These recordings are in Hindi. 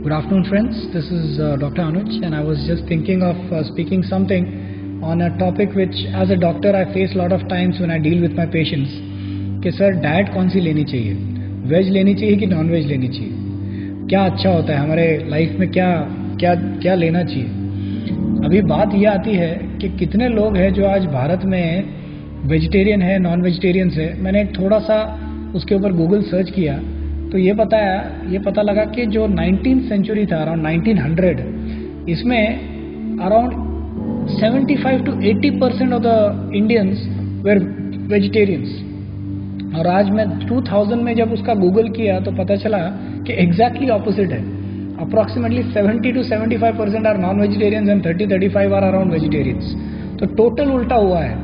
Good afternoon, friends. This is Dr. Anuj, and I was just thinking of speaking something on a topic which, as a doctor, I face a lot of times when I deal with my patients. कि सर डाइट कौन सी लेनी चाहिए, वेज लेनी चाहिए कि नॉन वेज लेनी चाहिए, क्या अच्छा होता है हमारे लाइफ में, क्या क्या क्या लेना चाहिए। अभी बात ये आती है कि कितने लोग हैं जो आज भारत में वेजिटेरियन है, नॉन वेजिटेरियंस है। मैंने थोड़ा सा उसके ऊपर गूगल सर्च किया तो ये पता लगा कि जो 19th सेंचुरी था, अराउंड 1900, इसमें around 75 to 80% of the Indians were vegetarians. और आज मैं 2000 में जब उसका गूगल किया तो पता चला कि एग्जैक्टली ऑपोजिट है। Approximately 70 to 75% are non vegetarians and 30-35 are around vegetarians. तो टोटल उल्टा हुआ है।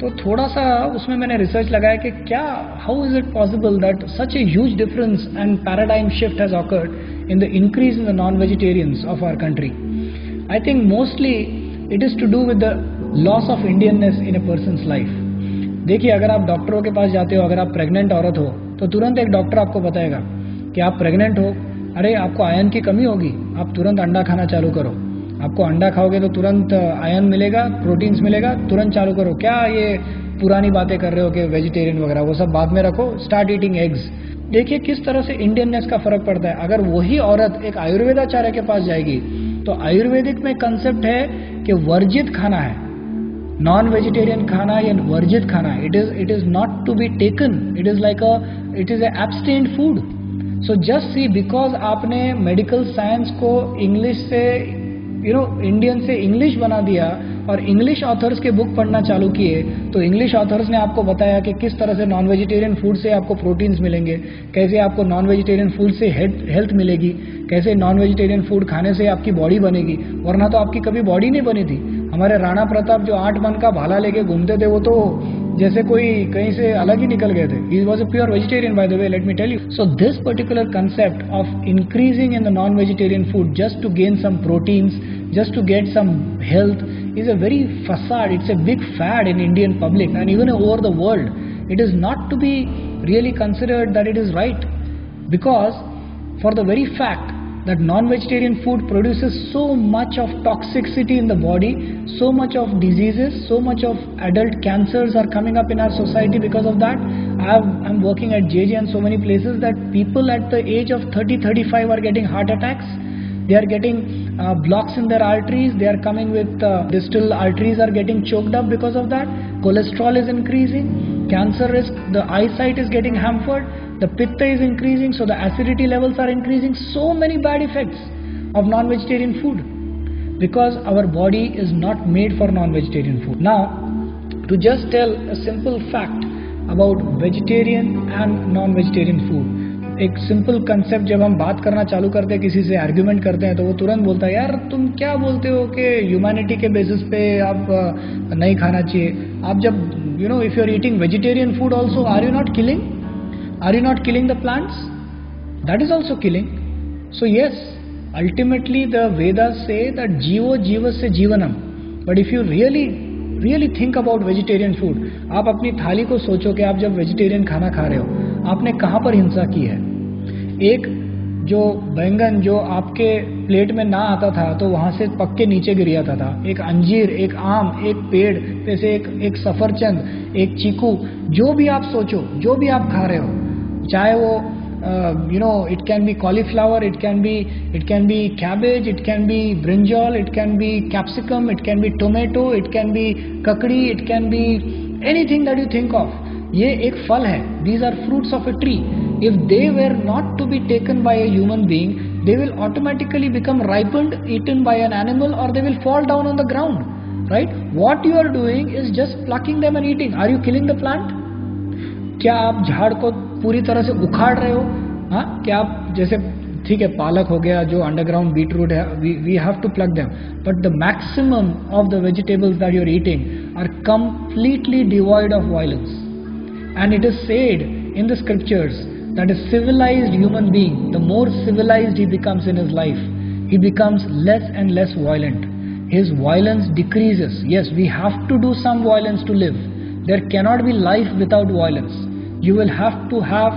तो थोड़ा सा उसमें मैंने रिसर्च लगाया कि क्या, how is it possible that such a huge difference and paradigm shift has occurred in the increase in the non vegetarians of our country. I think mostly it is to do with the loss of Indianness in a person's life. देखिए, अगर आप डॉक्टरों के पास जाते हो, अगर आप प्रेग्नेंट औरत हो तो तुरंत एक डॉक्टर आपको बताएगा कि आप प्रेग्नेंट हो, अरे आपको आयरन की कमी होगी, आप तुरंत अंडा खाना चालू करो। आपको अंडा खाओगे तो तुरंत आयरन मिलेगा, प्रोटीन्स मिलेगा, तुरंत चालू करो। क्या ये पुरानी बातें कर रहे हो कि वेजिटेरियन वगैरह, वो सब बाद में रखो, स्टार्ट ईटिंग एग्स। देखिए किस तरह से इंडियननेस का फर्क पड़ता है। अगर वही औरत एक आयुर्वेदाचार्य के पास जाएगी तो आयुर्वेदिक में कंसेप्ट है कि वर्जित खाना है, नॉन वेजिटेरियन खाना या वर्जित खाना है। It is not to be taken, it is abstained food. So just see, because आपने मेडिकल साइंस को इंग्लिश से इंडियन से इंग्लिश बना दिया और इंग्लिश ऑथर्स के बुक पढ़ना चालू किए, तो इंग्लिश ऑथर्स ने आपको बताया कि किस तरह से नॉन वेजिटेरियन फूड से आपको प्रोटीन्स मिलेंगे, कैसे आपको नॉन वेजिटेरियन फूड से हेल्थ मिलेगी, कैसे नॉन वेजिटेरियन फूड खाने से आपकी बॉडी बनेगी, वरना तो आपकी कभी बॉडी नहीं बनी थी। हमारे राणा प्रताप जो 8 मन का भाला लेके घूमते थे, वो तो जैसे कोई कहीं से अलग ही निकल गए थे। He was a pure vegetarian, by the way, let me tell you. So this particular concept of increasing in the non-vegetarian food just to gain some proteins, just to get some health, is a very facade. It's a big fad in Indian public and even over the world. It is not to be really considered that it is right, because for the very fact that non-vegetarian food produces so much of toxicity in the body, so much of diseases, so much of adult cancers are coming up in our society because of that. I'm working at JJ and so many places that people at the age of 30-35 are getting heart attacks. They are getting blocks in their arteries. They are coming with distal arteries are getting choked up because of that. Cholesterol is increasing. Cancer risk, the eyesight is getting hampered. The pitta is increasing, so the acidity levels are increasing. So many bad effects of non-vegetarian food because our body is not made for non-vegetarian food. Now, to just tell a simple fact about vegetarian and non-vegetarian food, एक सिंपल कंसेप्ट जब हम बात करना चालू करते हैं, किसी से आर्ग्यूमेंट करते हैं, तो वो तुरंत बोलता है, यार तुम क्या बोलते हो कि ह्यूमैनिटी के बेसिस पे आप नहीं खाना चाहिए। आप जब if you are eating vegetarian food also, are you not killing? Are you not killing the plants? That is also killing. So yes, ultimately the Vedas say that Jivo Jivasya Jivanam. But if you really think about vegetarian food, आप अपनी थाली को सोचो कि आप जब वेजिटेरियन खाना खा रहे हो, आपने कहाँ पर हिंसा की है। एक जो बैंगन जो आपके प्लेट में ना आता था तो वहां से पक के नीचे गिर जाता था। एक अंजीर, एक आम, एक पेड़ पे से एक सफरचंद, एक चीकू, जो भी आप सोचो, जो भी आप खा रहे हो, चाहे वो it can be cauliflower, it can be cabbage, it can be brinjal, it can be capsicum, it can be tomato, it can be kakdi, it can be anything that you think of. ये एक फल है. These are fruits of a tree. If they were not to be taken by a human being, they will automatically become ripened, eaten by an animal, or they will fall down on the ground. Right? What you are doing is just plucking them and eating. Are you killing the plant? क्या आप झाड़ को पूरी तरह से उखाड़ रहे हो? हाँ, क्या आप जैसे ठीक है, पालक हो गया, जो अंडरग्राउंड बीटरूट है, we have to plug them, but the maximum of the vegetables that you are eating are completely devoid of violence. And it is said in the scriptures that a civilized human being, the more civilized he becomes in his life, he becomes less and less violent. His violence decreases. Yes, we have to do some violence to live. There cannot be life without violence. You will have to have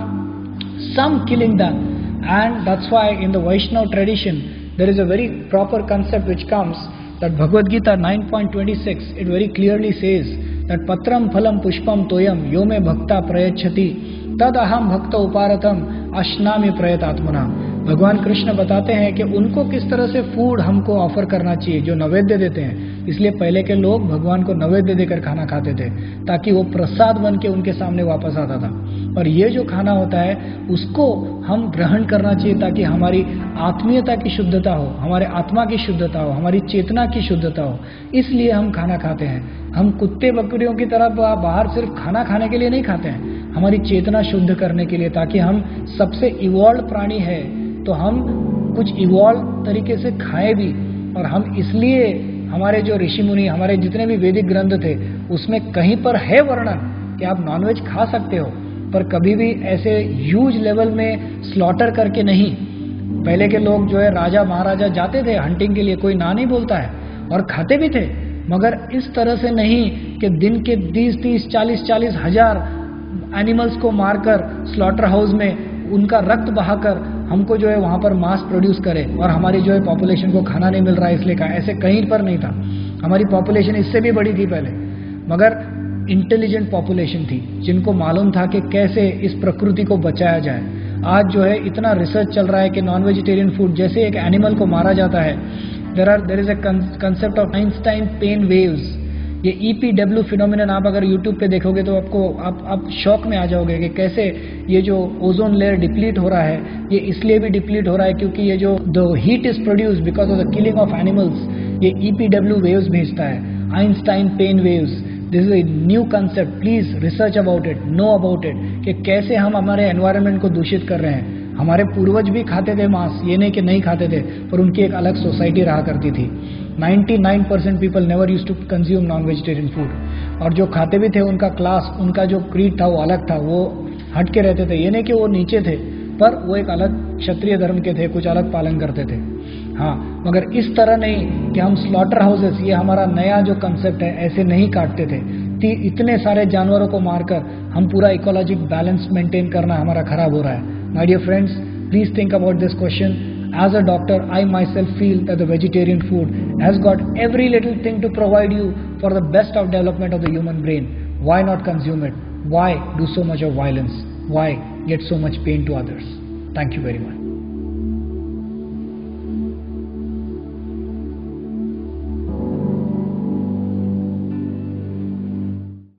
some killing done. And that's why in the Vaishnava tradition there is a very proper concept which comes, that Bhagavad Gita 9.26, it very clearly says that patram phalam pushpam toyam yo me bhakta prayachati tad aham bhakta uparatam ashnami prayatatmana. भगवान कृष्ण बताते हैं कि उनको किस तरह से फूड हमको ऑफर करना चाहिए, जो नैवेद्य देते हैं। इसलिए पहले के लोग भगवान को नैवेद्य देकर खाना खाते थे ताकि वो प्रसाद बन के उनके सामने वापस आता था। और ये जो खाना होता है उसको हम ग्रहण करना चाहिए ताकि हमारी आत्मीयता की शुद्धता हो, हमारे आत्मा की शुद्धता हो, हमारी चेतना की शुद्धता हो। इसलिए हम खाना खाते हैं। हम कुत्ते बकरियों की तरह बाहर सिर्फ खाना खाने के लिए नहीं खाते हैं, हमारी चेतना शुद्ध करने के लिए, ताकि हम सबसे इवॉल्व प्राणी है तो हम कुछ इवॉल्व तरीके से खाएं भी। और हम इसलिए, हमारे जो ऋषि मुनि, हमारे जितने भी वैदिक ग्रंथ थे उसमें कहीं पर है वर्णन कि आप नॉनवेज खा सकते हो, पर कभी भी ऐसे ह्यूज लेवल में स्लॉटर करके नहीं। पहले के लोग जो है राजा महाराजा जाते थे हंटिंग के लिए, कोई ना नहीं बोलता है, और खाते भी थे, मगर इस तरह से नहीं कि दिन के 30-30, 40-40 हजार एनिमल्स को मारकर स्लॉटर हाउस में उनका रक्त बहाकर हमको जो है वहां पर मास प्रोड्यूस करे और हमारी जो है पॉपुलेशन को खाना नहीं मिल रहा है इसलिए का, ऐसे कहीं पर नहीं था। हमारी पॉपुलेशन इससे भी बड़ी थी पहले, मगर इंटेलिजेंट पॉपुलेशन थी जिनको मालूम था कि कैसे इस प्रकृति को बचाया जाए। आज जो है इतना रिसर्च चल रहा है कि नॉन वेजिटेरियन फूड, जैसे एक एनिमल को मारा जाता है, there is a concept of Einstein pain waves. ये EPW फिनोमिनन आप अगर YouTube पे देखोगे तो आपको आप शॉक में आ जाओगे कि कैसे ये जो ओजोन लेयर डिप्लीट हो रहा है, ये इसलिए भी डिप्लीट हो रहा है क्योंकि ये जो the heat is produced because of the killing of animals, ये EPW वेव्स भेजता है, Einstein pain waves. This is a new concept, please research about it, know about it, कि कैसे हम हमारे एनवायरनमेंट को दूषित कर रहे हैं। हमारे पूर्वज भी खाते थे मांस, ये नहीं कि नहीं खाते थे, पर उनकी एक अलग सोसाइटी रहा करती थी। 99% people never used to consume non vegetarian food, और जो खाते भी थे उनका क्लास, उनका जो क्रीड था वो अलग था, वो हट के रहते थे। ये नहीं कि वो नीचे थे, पर वो एक अलग क्षत्रिय धर्म के थे, कुछ अलग पालन करते थे। हाँ, मगर इस तरह नहीं कि हम स्लॉटर हाउसेस, ये हमारा नया जो कंसेप्ट है, ऐसे नहीं काटते थे। इतने सारे जानवरों को मारकर हम पूरा इकोलॉजिक बैलेंस मेंटेन करना हमारा खराब हो रहा है। My dear friends, please think about this question. As a doctor, I myself feel that the vegetarian food has got every little thing to provide you for the best of development of the human brain. Why not consume it? Why do so much of violence? Why get so much pain to others? Thank you very much.